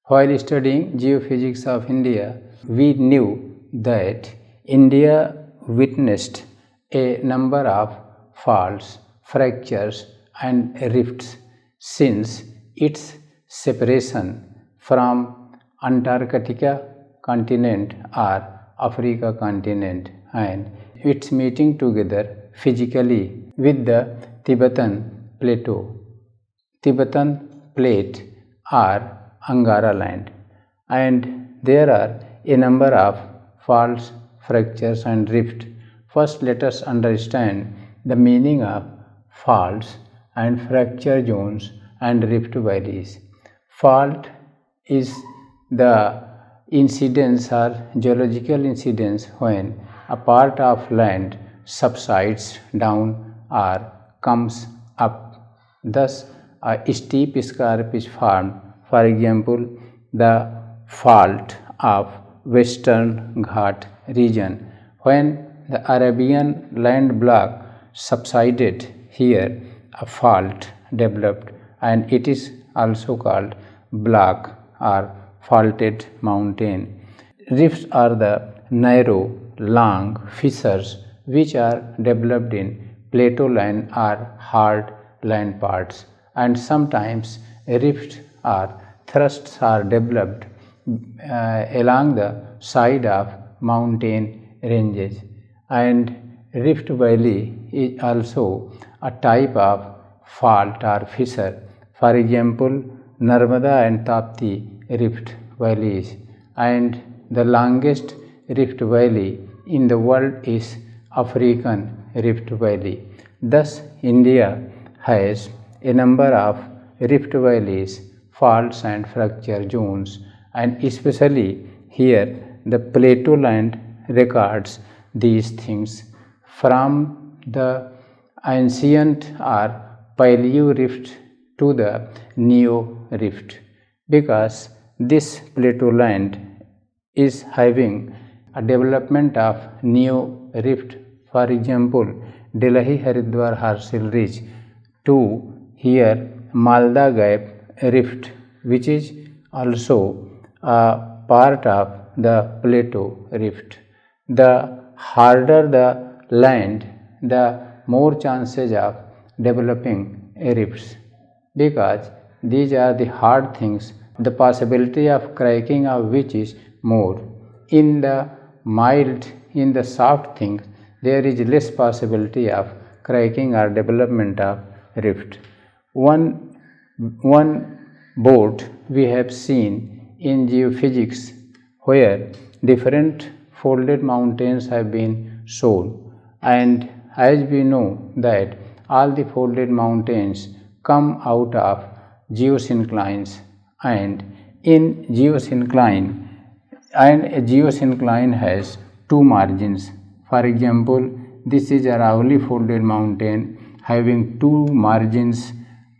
While studying geophysics of India, we knew that India witnessed a number of faults, fractures, and rifts since its separation from Antarctica continent or Africa continent and its meeting together physically with the Tibetan Plateau, Tibetan Plate or Angara land, and there are a number of faults, fractures, and rifts. First, let us understand the meaning of faults and fracture zones and rift valleys. Fault is the incidence or geological incidence when a part of land subsides down or comes up. Thus, a steep scarp is formed. For example, the fault of Western Ghat region. When the Arabian land block subsided here, a fault developed, and it is also called block or faulted mountain. Rifts are the narrow, long fissures which are developed in plateau land or hard land parts, and sometimes rifts or thrusts are developed along the side of mountain ranges, and rift valley is also a type of fault or fissure. For example, Narmada and Tapti rift valleys, and the longest rift valley in the world is African Rift Valley. Thus, India has a number of rift valleys, faults, and fracture zones, and especially here the plateau land records these things from the ancient or Paleo rift to the Neo rift, because this plateau land is having a development of Neo rift. For example, Delhi Haridwar Harsil Ridge to here Malda Gap rift, which is also a part of the plateau rift. The harder the land, the more chances of developing rifts, because these are the hard things, the possibility of cracking of which is more. In the mild, in the soft things, there is less possibility of cracking or development of rift. One boat we have seen in geophysics where different folded mountains have been shown, and as we know that all the folded mountains come out of geosynclines, and in geosyncline, and a geosyncline has two margins. For example, this is Aravalli folded mountain having two margins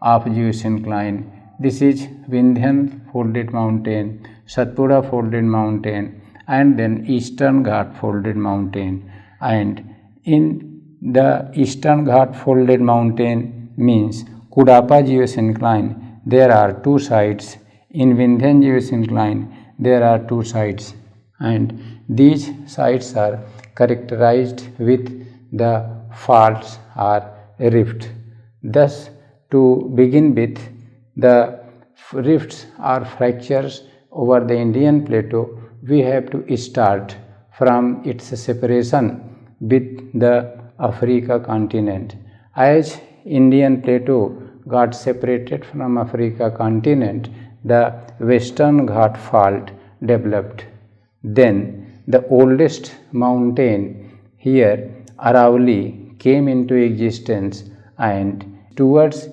of geosyncline. This is Vindhyan folded mountain, Satpura folded mountain, and then Eastern Ghat folded mountain. And in the Eastern Ghat folded mountain means Kudapa geosyncline, there are two sides. In Vindhyan geosyncline, there are two sides, and these sides are characterized with the faults or rift. Thus, to begin with, the rifts or fractures over the Indian plateau, we have to start from its separation with the Africa continent. As Indian plateau got separated from Africa continent, the Western Ghat fault developed. Then the oldest mountain here, Aravalli, came into existence, and towards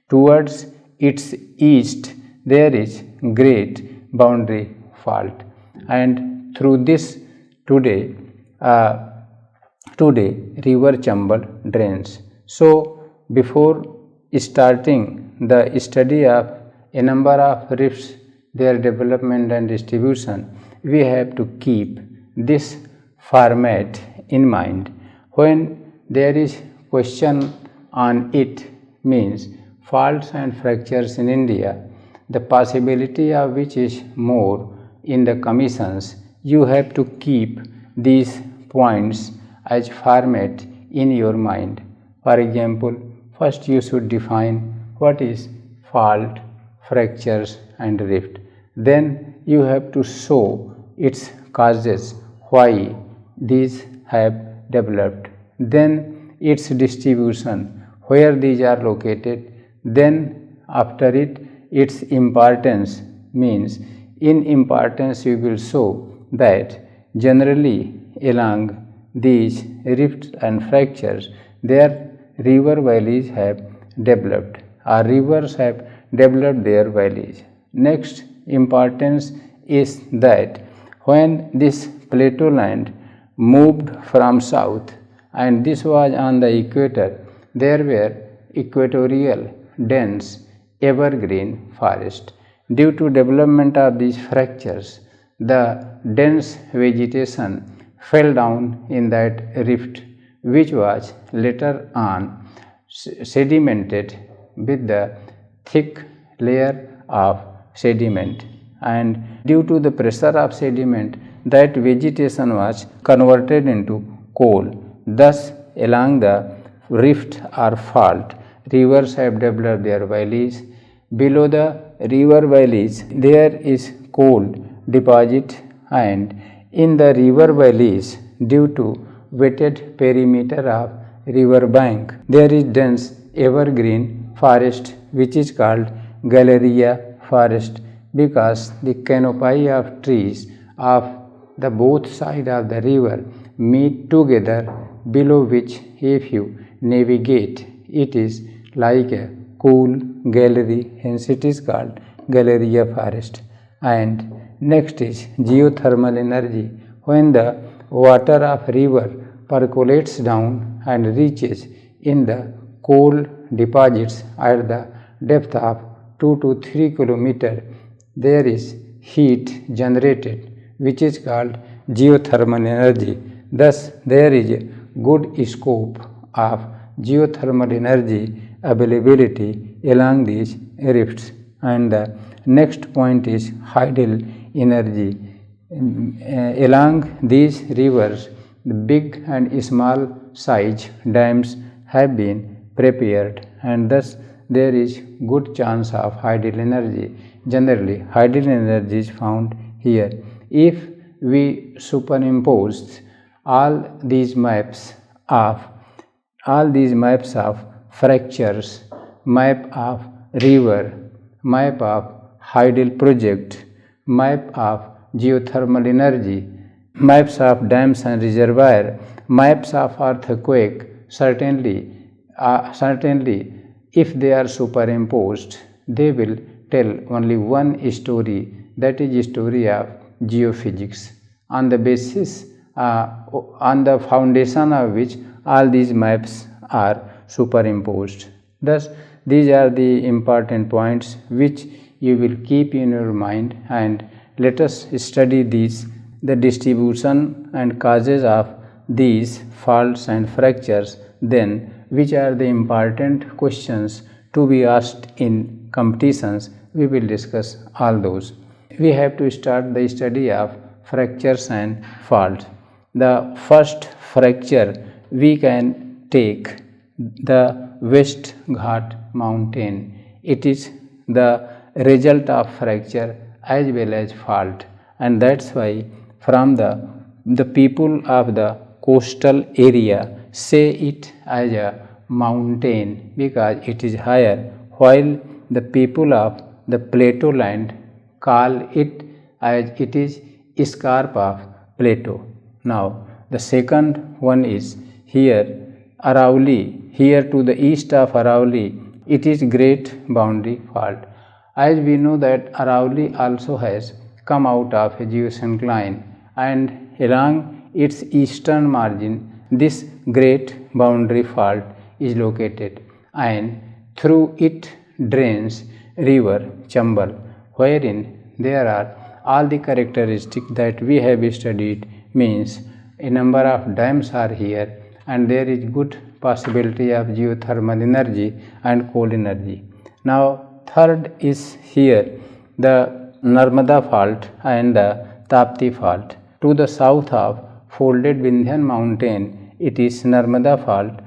towards its east, there is great boundary fault, and through this today river Chambal drains. So before starting the study of a number of rifts, their development and distribution, we have to keep this format in mind. When there is question on it, means faults and fractures in India, the possibility of which is more in the commissions. You have to keep these points as format in your mind. For example, first you should define what is fault, fractures and rift. Then you have to show its causes, why these have developed. Then its distribution, where these are located. Then after it, its importance, means in importance you will show that generally along these rifts and fractures, their river valleys have developed, or rivers have developed their valleys. Next importance is that when this plateau land moved from south and this was on the equator, there were equatorial dense evergreen forest. Due to development of these fractures, the dense vegetation fell down in that rift, which was later on sedimented with the thick layer of sediment, and due to the pressure of sediment, that vegetation was converted into coal. Thus, along the rift or fault, rivers have developed their valleys. Below the river valleys, there is coal deposit, and in the river valleys, due to wetted perimeter of river bank, there is dense evergreen forest which is called Galleria forest, because the canopy of trees of the both sides of the river meet together, below which if you navigate, it is like a cool gallery, hence it is called Galleria forest. And next is geothermal energy. When the water of river percolates down and reaches in the coal deposits at the depth of 2 to 3 kilometers, there is heat generated which is called geothermal energy. Thus, there is a good scope of geothermal energy availability along these rifts. And the next point is hydel energy. Along these rivers, the big and small size dams have been prepared, and thus there is good chance of hydel energy. Generally, hydel energy is found here. If we superimpose all these maps of fractures, map of river, map of hydel project, map of geothermal energy, maps of dams and reservoir, maps of earthquake, certainly if they are superimposed, they will tell only one story, that is story of geophysics, on the basis on the foundation of which all these maps are superimposed. Thus, these are the important points which you will keep in your mind, and let us study these, the distribution and causes of these faults and fractures. Then, which are the important questions to be asked in competitions, we will discuss all those. We have to start the study of fractures and faults. The first fracture we can take the West Ghat mountain. It is the result of fracture as well as fault, and that's why from the people of the coastal area say it as a mountain because it is higher, while the people of the plateau land call it as it is scarp of plateau. Now the second one is here Arauli. Here to the east of Arauli, it is Great Boundary Fault. As we know that Arauli also has come out of a geosyncline, and along its eastern margin this Great Boundary Fault is located, and through it drains river Chambal, wherein there are all the characteristics that we have studied, means a number of dams are here, and there is good possibility of geothermal energy and coal energy. Now third is here the Narmada fault and the Tapti fault. To the south of folded Vindhyan mountain, it is Narmada fault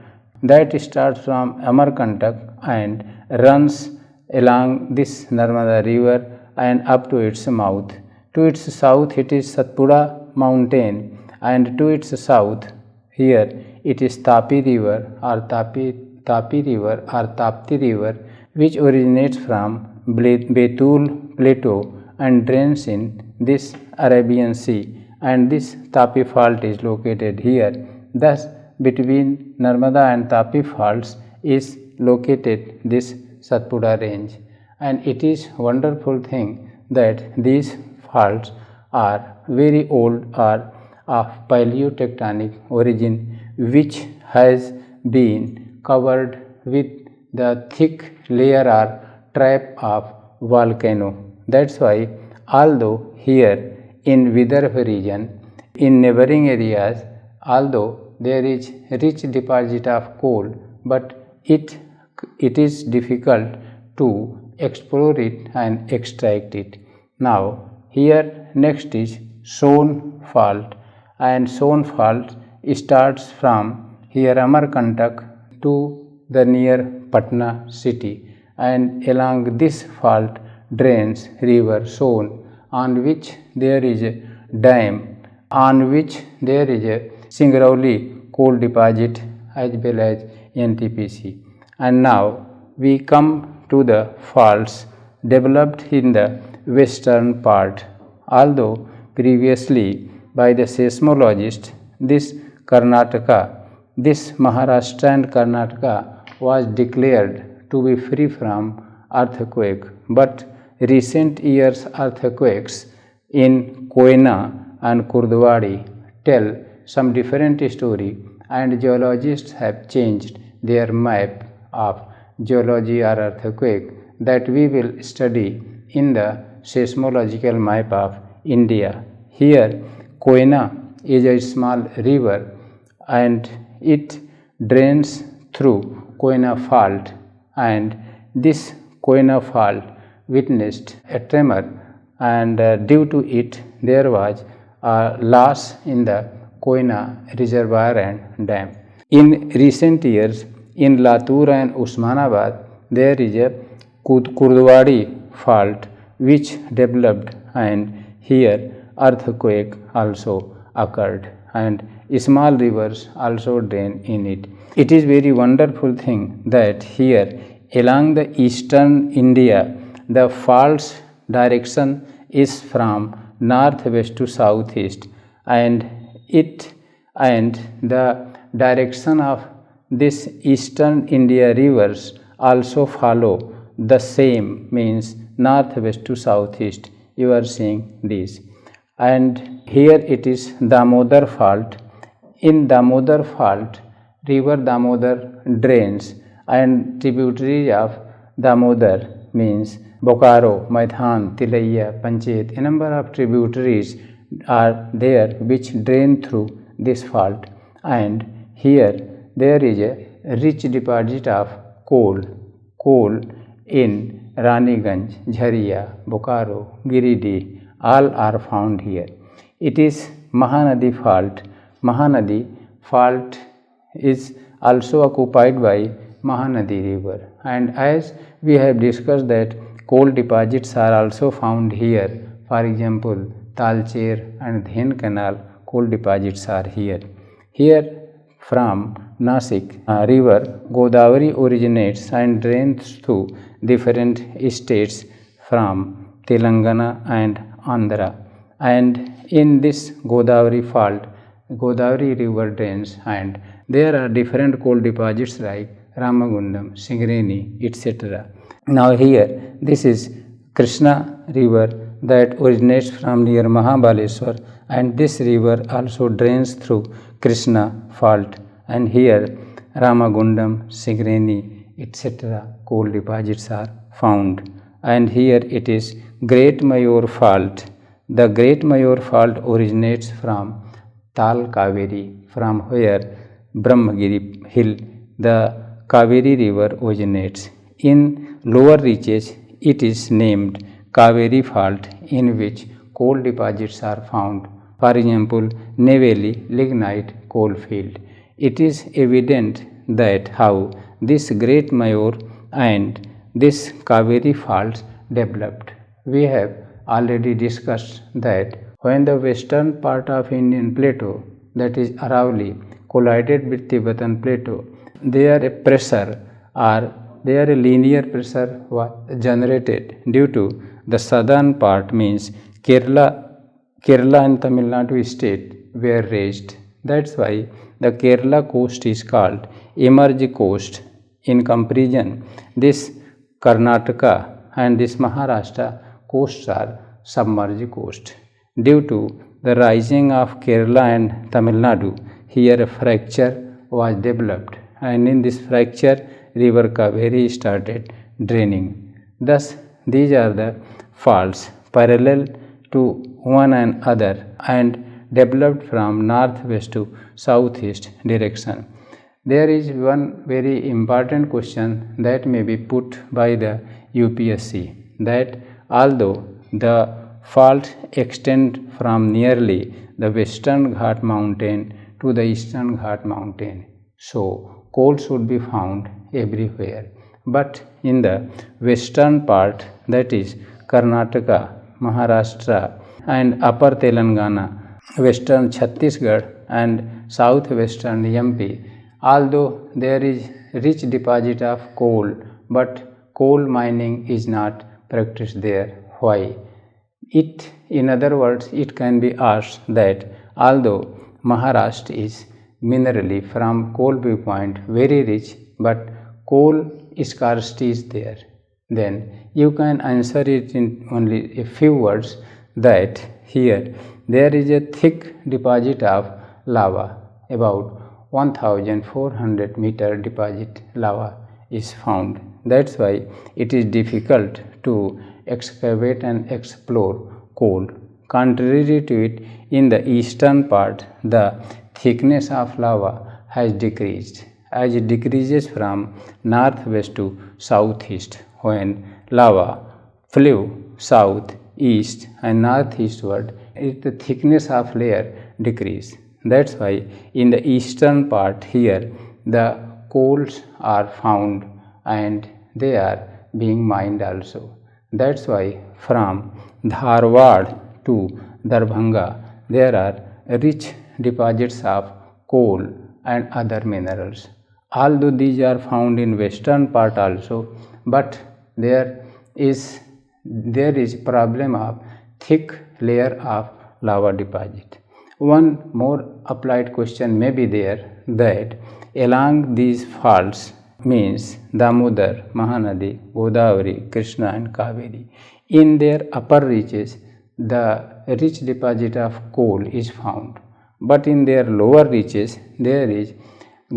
that starts from Amarkantak and runs along this Narmada river and up to its mouth. To its south it is Satpura mountain, and to its south here it is Tapi river or Tapti river, which originates from Betul plateau and drains in this Arabian Sea, and this Tapi fault is located here. Thus, between Narmada and Tapi faults is located this Satpura range, and it is wonderful thing that these faults are very old or of paleotectonic origin, which has been covered with the thick layer or trap of volcano. That's why, although here in Vidarbha region, in neighboring areas, although there is rich deposit of coal, but it is difficult to explore it and extract it. Now, here next is Son fault, and Son fault starts from here Amarkantak to the near Patna city, and along this fault drains river Son, on which there is a dam, on which there is a Singrauli coal deposit as well as NTPC. And now we come to the faults developed in the western part. Although previously by the seismologist, this Maharashtra and Karnataka was declared to be free from earthquake, but recent years earthquakes in Koyna and Kurdwadi tell some different story, and geologists have changed their map of geology or earthquake that we will study in the seismological map of India. Here Koyna is a small river and it drains through Koyna fault, and this Koyna fault witnessed a tremor, and due to it there was a loss in the Koyna reservoir and dam. In recent years in Latur and Usmanabad there is a Kurdwadi fault which developed, and here earthquake also occurred and small rivers also drain in it. It is very wonderful thing that here along the eastern India the fault's direction is from northwest to southeast, and the direction of this eastern India rivers also follow the same, means northwest to southeast. You are seeing this, and here it is Damodar fault. In Damodar fault, river Damodar drains, and tributaries of Damodar means Bokaro, Maidhan, Tilaiya, Panchet. A number of tributaries are there which drain through this fault, and here there is a rich deposit of coal in Raniganj, Jharia, Bokaro, Giridih, all are found here. It is Mahanadi fault. Mahanadi fault is also occupied by Mahanadi river, and as we have discussed that coal deposits are also found here. For example, Talcher and Dhen canal coal deposits are here. Here from Nasik river Godavari originates and drains through different states from Telangana and Andhra, and in this Godavari fault Godavari river drains, and there are different coal deposits like Ramagundam, Singareni, etc. Now here this is Krishna river that originates from near Mahabaleshwar, and this river also drains through Krishna fault, and here Ramagundam, Singareni, etc. coal deposits are found. And here it is Great Mayor fault. The Great Mayor fault originates from Tal Kaveri, from where Brahmagiri hill the Kaveri river originates. In lower reaches it is named Kaveri fault in which coal deposits are found. For example, Neyveli lignite coal field. It is evident that how this Great Mayur and this Kaveri faults developed. We have already discussed that when the western part of Indian plateau, that is Aravalli, collided with Tibetan plateau, there a pressure or there a linear pressure was generated due to the southern part means Kerala and Tamil Nadu state were raised. That's why the Kerala coast is called emerge coast. In comparison, this Karnataka and this Maharashtra coasts are submerged coast. Due to the rising of Kerala and Tamil Nadu, here a fracture was developed, and in this fracture, river Kaveri started draining. Thus, these are the faults parallel to one another and developed from northwest to southeast direction. There is one very important question that may be put by the UPSC, that although the faults extend from nearly the western Ghat mountain to the eastern Ghat mountain, so coal should be found everywhere. But in the western part, that is Karnataka, Maharashtra and upper Telangana, western Chhattisgarh and southwestern MP, although there is rich deposit of coal, but coal mining is not practiced there. Why? In other words, it can be asked that although Maharashtra is minerally from coal viewpoint very rich, but coal scarcity is there, then you can answer it in only a few words, that here there is a thick deposit of lava, about 1400 meter deposit lava is found. That's why it is difficult to excavate and explore coal. Contrary to it, in the eastern part, the thickness of lava has decreased. As it decreases from northwest to southeast, when lava flew south, east and northeastward, the thickness of layer decreased. That's why in the eastern part here, the coals are found and they are being mined also. That's why from Dharwad to Darbhanga, there are rich deposits of coal and other minerals. Although these are found in western part also, but there is problem of thick layer of lava deposit. One more applied question may be there, that along these faults means Damodar, Mahanadi, Godavari, Krishna and Kaveri, in their upper reaches the rich deposit of coal is found, but in their lower reaches there is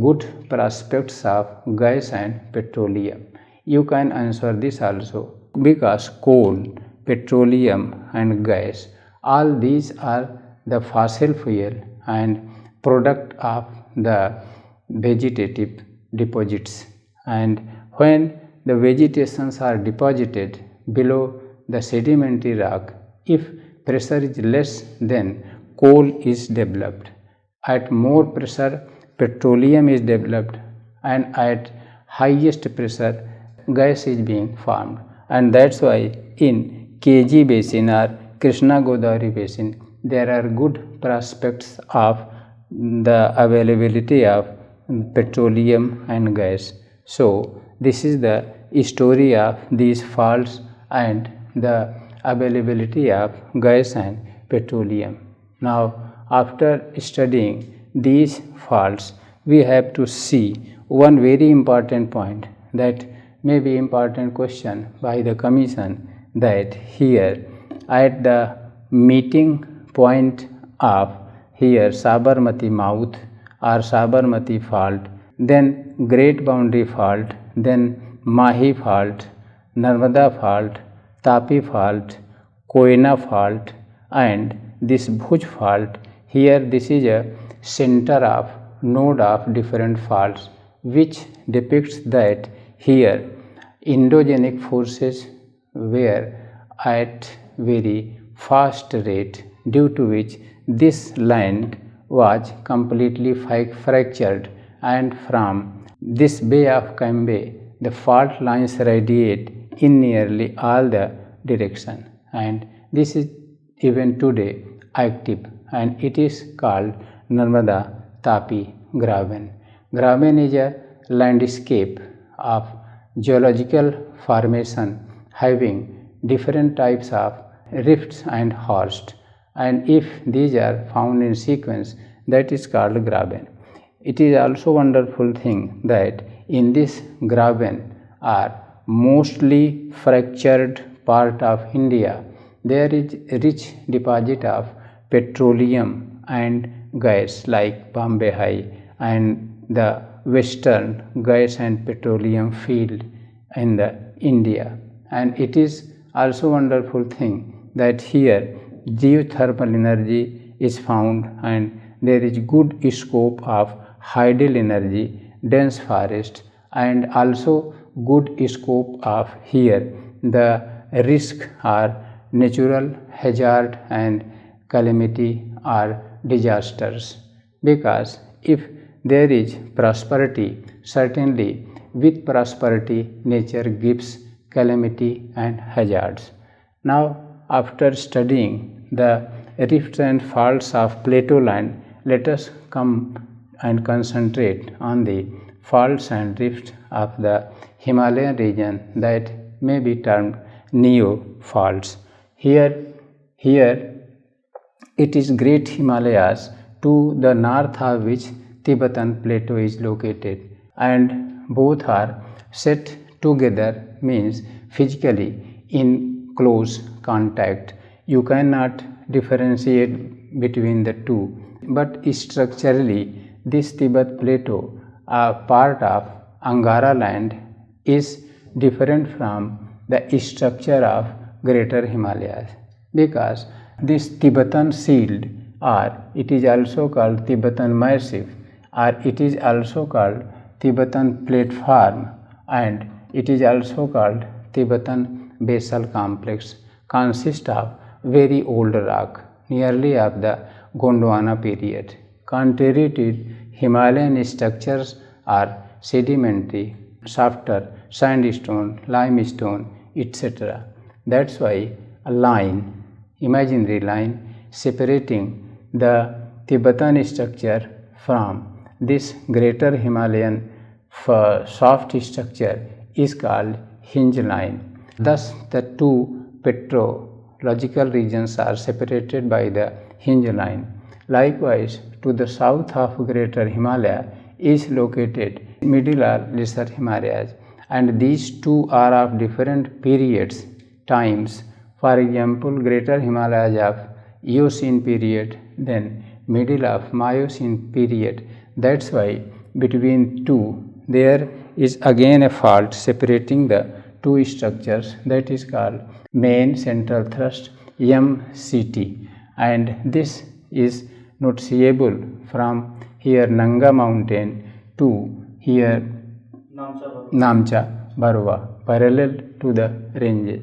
good prospects of gas and petroleum. You can answer this also, because coal, petroleum and gas, all these are the fossil fuel and product of the vegetative deposits, and when the vegetations are deposited below the sedimentary rock, if pressure is less, then coal is developed. At more pressure, petroleum is developed, and at highest pressure, gas is being formed. And that's why in KG basin or Krishna Godavari basin, there are good prospects of the availability of petroleum and gas. So this is the story of these faults and the availability of gas and petroleum. Now, after studying these faults, we have to see one very important point, that may be important question by the commission, that here at the meeting point of here Sabarmati mouth or Sabarmati fault, then Great Boundary fault, then Mahi fault, Narmada fault, Tapi fault, Koyna fault and this Bhuj fault. Here this is a center of node of different faults, which depicts that here endogenic forces were at very fast rate, due to which this land was completely fractured, and from this Bay of Cambay the fault lines radiate in nearly all the direction, and this is even today active, and it is called Narmada Tapi Graben. Graben is a landscape of geological formation having different types of rifts and horsts, and if these are found in sequence, that is called graben. It is also wonderful thing that in this graben are mostly fractured part of India. There is rich deposit of petroleum and gas like Bombay High and the western gas and petroleum field in the India. And it is also wonderful thing that here geothermal energy is found, and there is good scope of hydel energy, dense forest, and also good scope of here the risk or natural hazard and calamity or disasters. Because if there is prosperity, certainly with prosperity nature gives calamity and hazards. Now, after studying the rifts and faults of plateau land, let us come and concentrate on the faults and rifts of the Himalayan region that may be termed neo faults. Here it is Great Himalayas, to the north of which Tibetan Plateau is located, and both are set together, means physically in close contact. You cannot differentiate between the two, but structurally this Tibet Plateau, a part of Angara land, is different from the structure of Greater Himalayas, because this Tibetan shield, or it is also called Tibetan Massif, or it is also called Tibetan platform, and it is also called Tibetan basal complex, consists of very old rock, nearly of the Gondwana period. Contrary to Himalayan structures are sedimentary, softer sandstone, limestone, etc. That's why a line, imaginary line, separating the Tibetan structure from this Greater Himalayan soft structure is called hinge line. Thus, the two petrological regions are separated by the hinge line. Likewise, to the south of Greater Himalaya is located Middle or Lesser Himalayas, and these two are of different periods, times. For example, Greater Himalayas of Eocene period, then middle of Miocene period. That's why between two there is again a fault separating the two structures, that is called main central thrust MCT, and this is noticeable from here Nanga mountain to here Namcha Barwa, parallel to the ranges.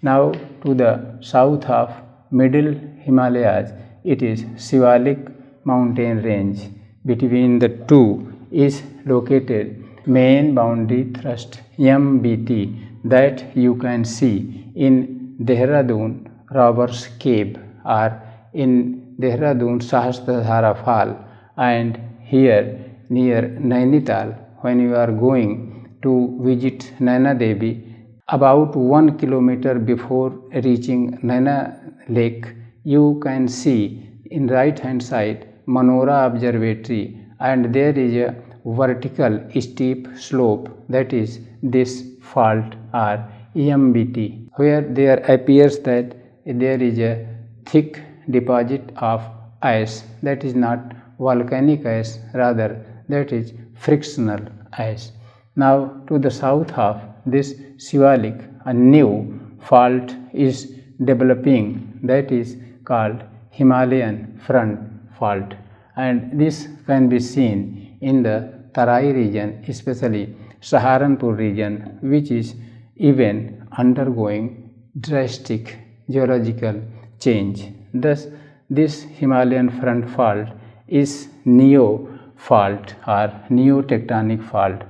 Now to the south of Middle Himalayas, it is Shivalik mountain range. Between the two is located main boundary thrust MBT that you can see in Dehradun Robbers Cave, or in Dehradun Sahasradhara Fall, and here near Nainital. When you are going to visit Naina Devi, about 1 kilometer before reaching Naina Lake, you can see in right hand side Manora Observatory, and there is a vertical steep slope, that is this fault or EMBT, where there appears that there is a thick deposit of ice, that is not volcanic ice, rather that is frictional ice. Now to the south of this Shivalik, a new fault is developing, that is called Himalayan front fault, and this can be seen in the Tarai region, especially Saharanpur region, which is even undergoing drastic geological change. Thus, this Himalayan front fault is neo fault or neo-tectonic fault,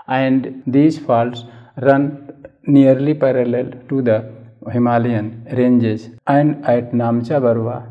and these faults run nearly parallel to the Himalayan ranges, and at Namcha Barwa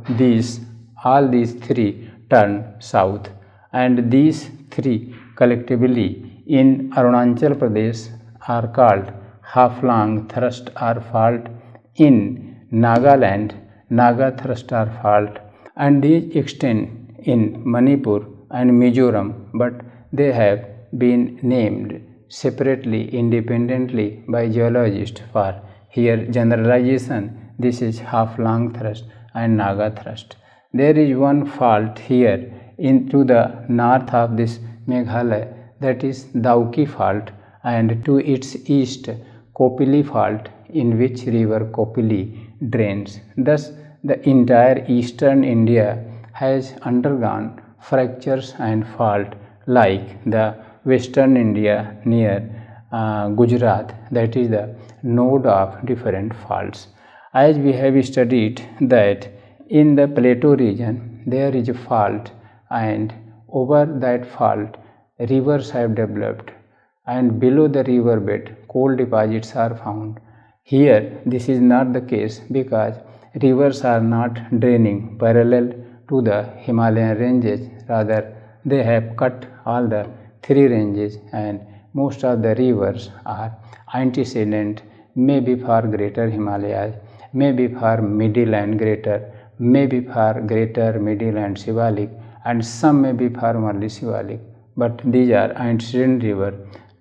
all these three turn south, and these three collectively in Arunachal Pradesh are called Haflang thrust or fault, in Nagaland Naga thrust or fault, and these extend in Manipur and Mizoram, but they have been named separately independently by geologists for here generalization. This is Haflang thrust and Naga thrust. There is one fault here into the north of this Meghalaya, that is Dauki fault, and to its east Kopili fault, in which river Kopili drains. Thus, the entire eastern India has undergone fractures and fault like the western India near Gujarat, that is the node of different faults. As we have studied that in the plateau region there is a fault, and over that fault rivers have developed, and below the river bed coal deposits are found. Here this is not the case because rivers are not draining parallel to the Himalayan ranges, rather they have cut all the three ranges, and most of the rivers are antecedent, maybe for greater Himalayas, maybe for middle and greater, maybe for greater, middle and Shivalik, and some may be for only Shivalik, but these are antecedent river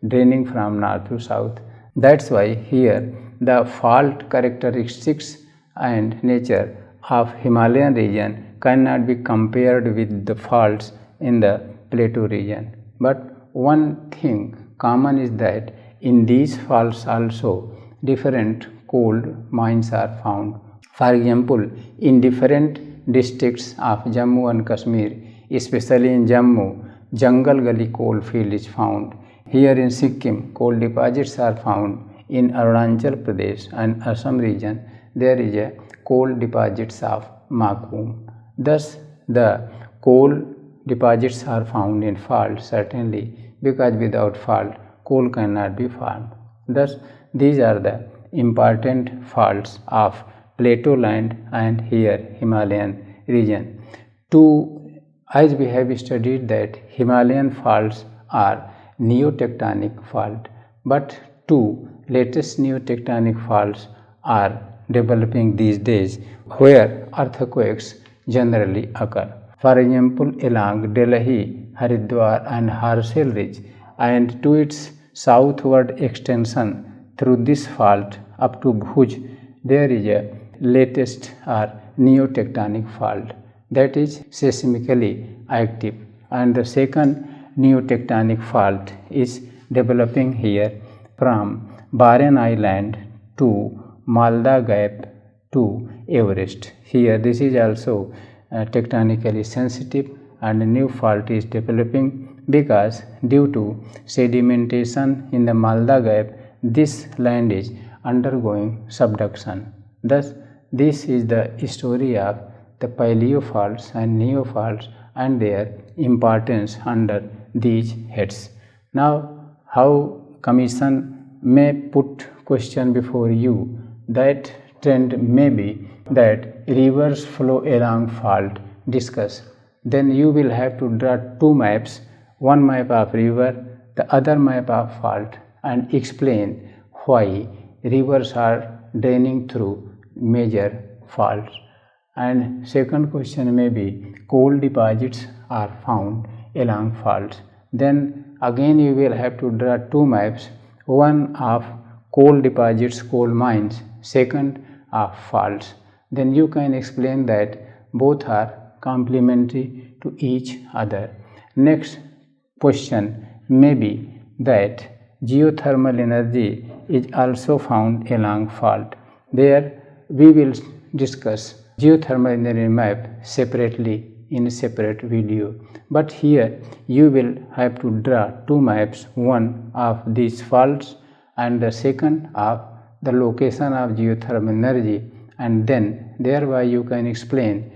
draining from north to south. That's why here the fault characteristics and nature of Himalayan region cannot be compared with the faults in the plateau region. But one thing common is that in these faults also different coal mines are found. For example, in different districts of Jammu and Kashmir, especially in Jammu, Jungle Gully coal field is found. Here in Sikkim, coal deposits are found. In Arunachal Pradesh and Assam region, there is a coal deposits of Makum. Thus, the coal deposits are found in fault certainly, because without fault coal cannot be formed. Thus, these are the important faults of plateau land and here Himalayan region. As we have studied that Himalayan faults are neotectonic fault, but two latest neotectonic faults are developing these days where earthquakes generally occur. For example, along Delhi, Haridwar and Harsel Ridge, and to its southward extension through this fault up to Bhuj, there is a latest or neotectonic fault that is seismically active, and the second neotectonic fault is developing here from Barren Island to Malda Gap to Everest. Here this is also tectonically sensitive, and a new fault is developing because due to sedimentation in the Malda Gap, this land is undergoing subduction. Thus, this is the story of the paleo faults and neo faults and their importance under these heads. Now, how Commission may put question before you, that trend may be that rivers flow along fault, discuss. Then you will have to draw two maps, one map of river, the other map of fault, and explain why rivers are draining through major faults. And second question may be coal deposits are found along faults. Then again you will have to draw two maps, one of coal deposits, coal mines, second of faults. Then you can explain that both are complementary to each other. Next question may be that geothermal energy is also found along fault. There we will discuss geothermal energy map separately in a separate video, but here you will have to draw two maps, one of these faults and the second of the location of geothermal energy, and then thereby you can explain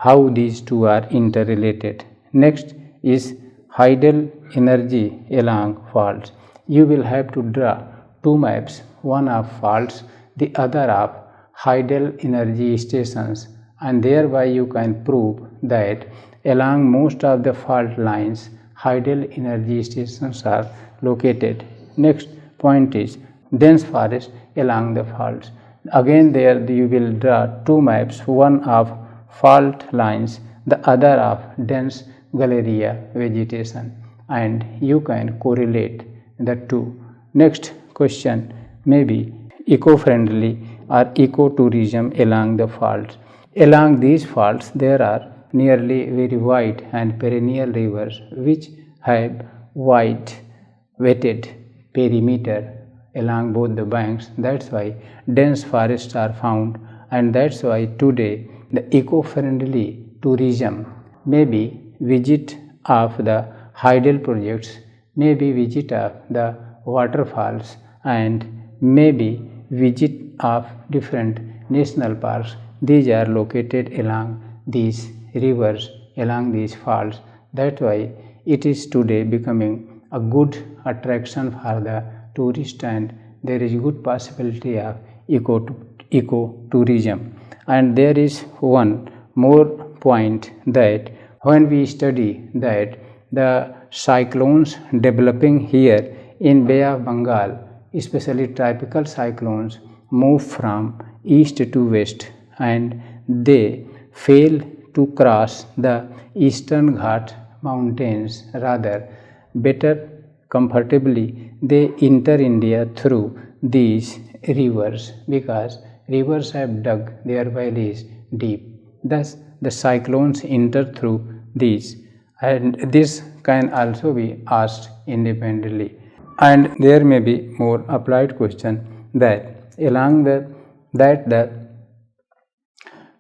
how these two are interrelated. Next is hydel energy along faults. You will have to draw two maps, one of faults, the other of hydel energy stations, and thereby you can prove that along most of the fault lines hydel energy stations are located. Next point is dense forest along the faults. Again there you will draw two maps, one of fault lines, the other of dense galleria vegetation, and you can correlate the two. Next question may be eco-friendly or ecotourism along the faults. Along these faults there are nearly very wide and perennial rivers which have wide wetted perimeter along both the banks. That's why dense forests are found, and that's why today the eco-friendly tourism may be visit of the hydel projects, may be visit of the waterfalls, and may be visit of different national parks. These are located along these rivers, along these faults. That's why it is today becoming a good attraction for the tourist, and there is good possibility of eco-tourism. And there is one more point, that when we study that the cyclones developing here in Bay of Bengal, especially tropical cyclones, move from east to west, and they fail to cross the Eastern Ghat mountains, rather better comfortably they enter India through these rivers, because rivers have dug their valleys deep. Thus the cyclones enter through these, and this can also be asked independently. And there may be more applied question, that the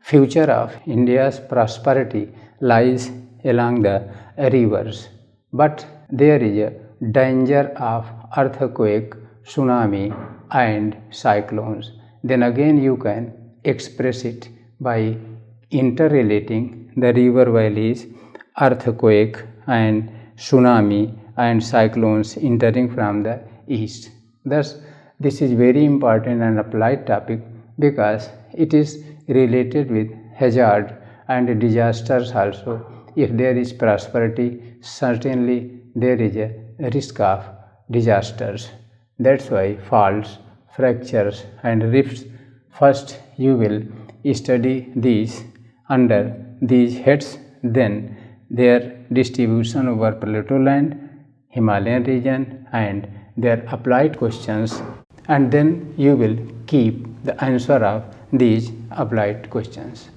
future of India's prosperity lies along the rivers, but there is a danger of earthquake, tsunami, and cyclones. Then again you can express it by interrelating the river valleys, earthquake, and tsunami and cyclones entering from the east. Thus this is very important and applied topic, because it is related with hazard and disasters also. If there is prosperity, certainly there is a risk of disasters. That's why faults, fractures, and rifts, first you will study these under these heads, then their distribution over plateau land, Himalayan region, and their applied questions, and then you will keep the answer of these applied questions.